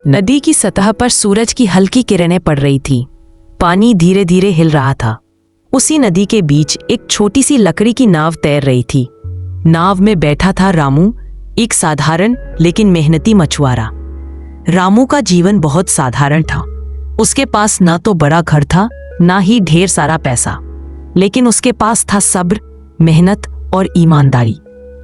नदी की सतह पर सूरज की हल्की किरणें पड़ रही थी। पानी धीरे धीरे हिल रहा था। उसी नदी के बीच एक छोटी सी लकड़ी की नाव तैर रही थी। नाव में बैठा था रामू, एक साधारण लेकिन मेहनती मछुआरा। रामू का जीवन बहुत साधारण था। उसके पास ना तो बड़ा घर था, ना ही ढेर सारा पैसा, लेकिन उसके पास था सब्र, मेहनत और ईमानदारी।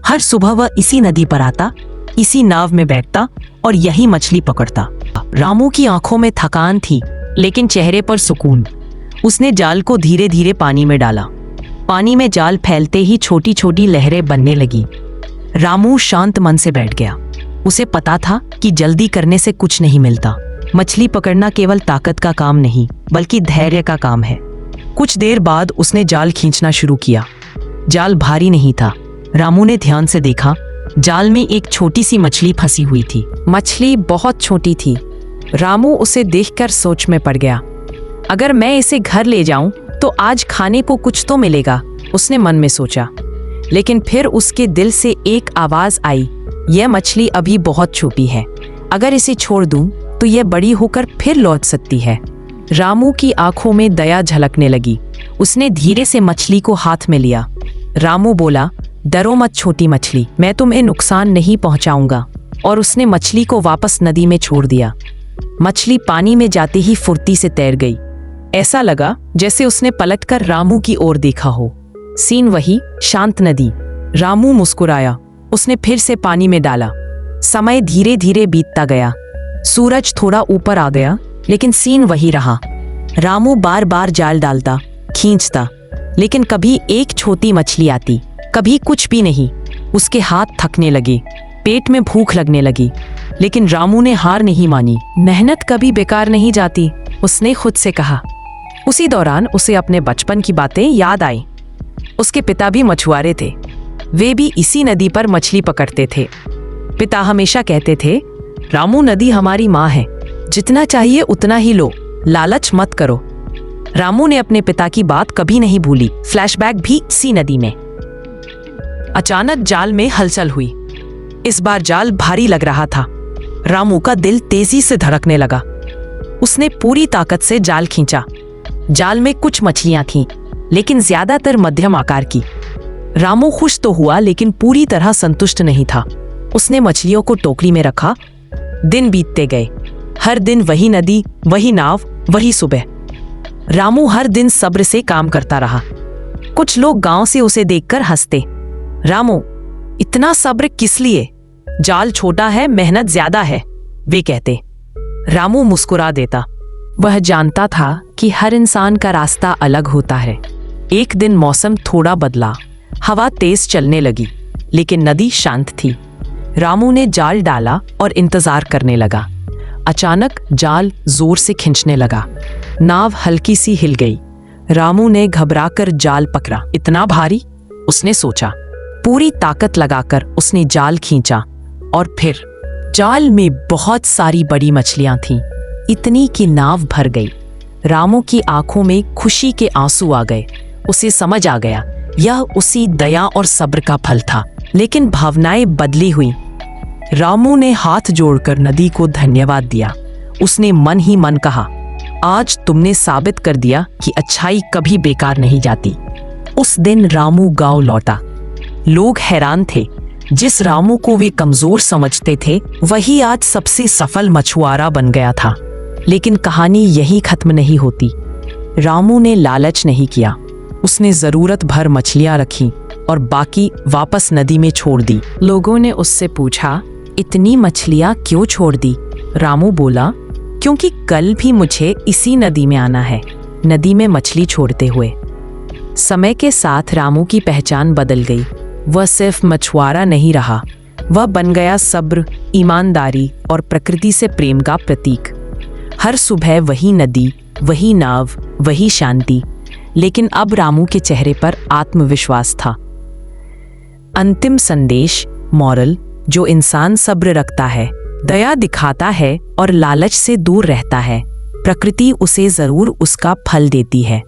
हर सुबह वह इसी नदी पर आता, इसी नाव में बैठता और यही मछली पकड़ता। रामू की आंखों में थकान थी, लेकिन चेहरे पर सुकून। उसने जाल को धीरे धीरे पानी में डाला। पानी में जाल फैलते ही छोटी छोटी लहरें बनने लगी। रामू शांत मन से बैठ गया। उसे पता था कि जल्दी करने से कुछ नहीं मिलता। मछली पकड़ना केवल ताकत का काम नहीं, बल्कि धैर्य का काम है। कुछ देर बाद उसने जाल खींचना शुरू किया। जाल भारी नहीं था। रामू ने ध्यान से देखा, जाल में एक छोटी सी मछली फंसी हुई थी। मछली बहुत छोटी थी। रामू उसे देखकर सोच में पड़ गया। अगर मैं इसे घर ले जाऊं तो आज खाने को कुछ तो मिलेगा, उसने मन में सोचा। लेकिन फिर उसके दिल से एक आवाज आई, यह मछली अभी बहुत छोटी है। अगर इसे छोड़ दूं तो यह बड़ी होकर फिर लौट सकती है। रामू की आंखों में दया झलकने लगी। उसने धीरे से मछली को हाथ में लिया। रामू बोला, डरो मत छोटी मछली, मैं तुम्हें नुकसान नहीं पहुंचाऊंगा। और उसने मछली को वापस नदी में छोड़ दिया। मछली पानी में जाते ही फुर्ती से तैर गई। ऐसा लगा जैसे उसने पलटकर रामू की ओर देखा हो। सीन वही, शांत नदी। रामू मुस्कुराया। उसने फिर से पानी में डाला। समय धीरे धीरे बीतता गया। सूरज थोड़ा ऊपर आ गया, लेकिन सीन वही रहा। रामू बार बार जाल डालता, खींचता, लेकिन कभी एक छोटी मछली आती, कभी कुछ भी नहीं। उसके हाथ थकने लगे, पेट में भूख लगने लगी, लेकिन रामू ने हार नहीं मानी। मेहनत कभी बेकार नहीं जाती, उसने खुद से कहा। उसी दौरान उसे अपने बचपन की बातें याद आई। उसके पिता भी मछुआरे थे। वे भी इसी नदी पर मछली पकड़ते थे। पिता हमेशा कहते थे, रामू, नदी हमारी माँ है, जितना चाहिए उतना ही लो, लालच मत करो। रामू ने अपने पिता की बात कभी नहीं भूली। फ्लैशबैक भी इसी नदी में। अचानक जाल में हलचल हुई। इस बार जाल भारी लग रहा था। रामू का दिल तेजी से धड़कने लगा। उसने पूरी ताकत से जाल खींचा। जाल में कुछ मछलियां थीं, लेकिन ज्यादातर मध्यम आकार की। रामू खुश तो हुआ, लेकिन पूरी तरह संतुष्ट नहीं था। उसने मछलियों को टोकरी में रखा। दिन बीतते गए। हर दिन वही नदी, वही नाव, वही सुबह। रामू हर दिन सब्र से काम करता रहा। कुछ लोग गांव से उसे देखकर हंसते। रामू, इतना सब्र किस लिए? जाल छोटा है, मेहनत ज्यादा है, वे कहते। रामू मुस्कुरा देता। वह जानता था कि हर इंसान का रास्ता अलग होता है। एक दिन मौसम थोड़ा बदला। हवा तेज चलने लगी, लेकिन नदी शांत थी। रामू ने जाल डाला और इंतजार करने लगा। अचानक जाल जोर से खींचने लगा। नाव हल्की सी हिल गई। रामू ने घबराकर जाल पकड़ा। इतना भारी, उसने सोचा। पूरी ताकत लगाकर उसने जाल खींचा और फिर जाल में बहुत सारी बड़ी मछलियां थीं, इतनी कि नाव भर गई। रामू की आंखों में खुशी के आंसू आ गए। उसे समझ आ गया, यह उसी दया और सब्र का फल था। लेकिन भावनाएं बदली हुई। रामू ने हाथ जोड़कर नदी को धन्यवाद दिया। उसने मन ही मन कहा, आज तुमने साबित कर दिया कि अच्छाई कभी बेकार नहीं जाती। उस दिन रामू गांव लौटा। लोग हैरान थे। जिस रामू को वे कमजोर समझते थे, वही आज सबसे सफल मछुआरा बन गया था। लेकिन कहानी यही खत्म नहीं होती। रामू ने लालच नहीं किया। उसने जरूरत भर मछलियां रखी और बाकी वापस नदी में छोड़ दी। लोगों ने उससे पूछा, इतनी मछलियां क्यों छोड़ दी? रामू बोला, क्योंकि कल भी मुझे इसी नदी में आना है। नदी में मछली छोड़ते हुए। समय के साथ रामू की पहचान बदल गई। वह सिर्फ मछुआरा नहीं रहा, वह बन गया सब्र, ईमानदारी और प्रकृति से प्रेम का प्रतीक। हर सुबह वही नदी, वही नाव, वही शांति, लेकिन अब रामू के चेहरे पर आत्मविश्वास था। अंतिम संदेश, मॉरल, जो इंसान सब्र रखता है, दया दिखाता है और लालच से दूर रहता है, प्रकृति उसे जरूर उसका फल देती है।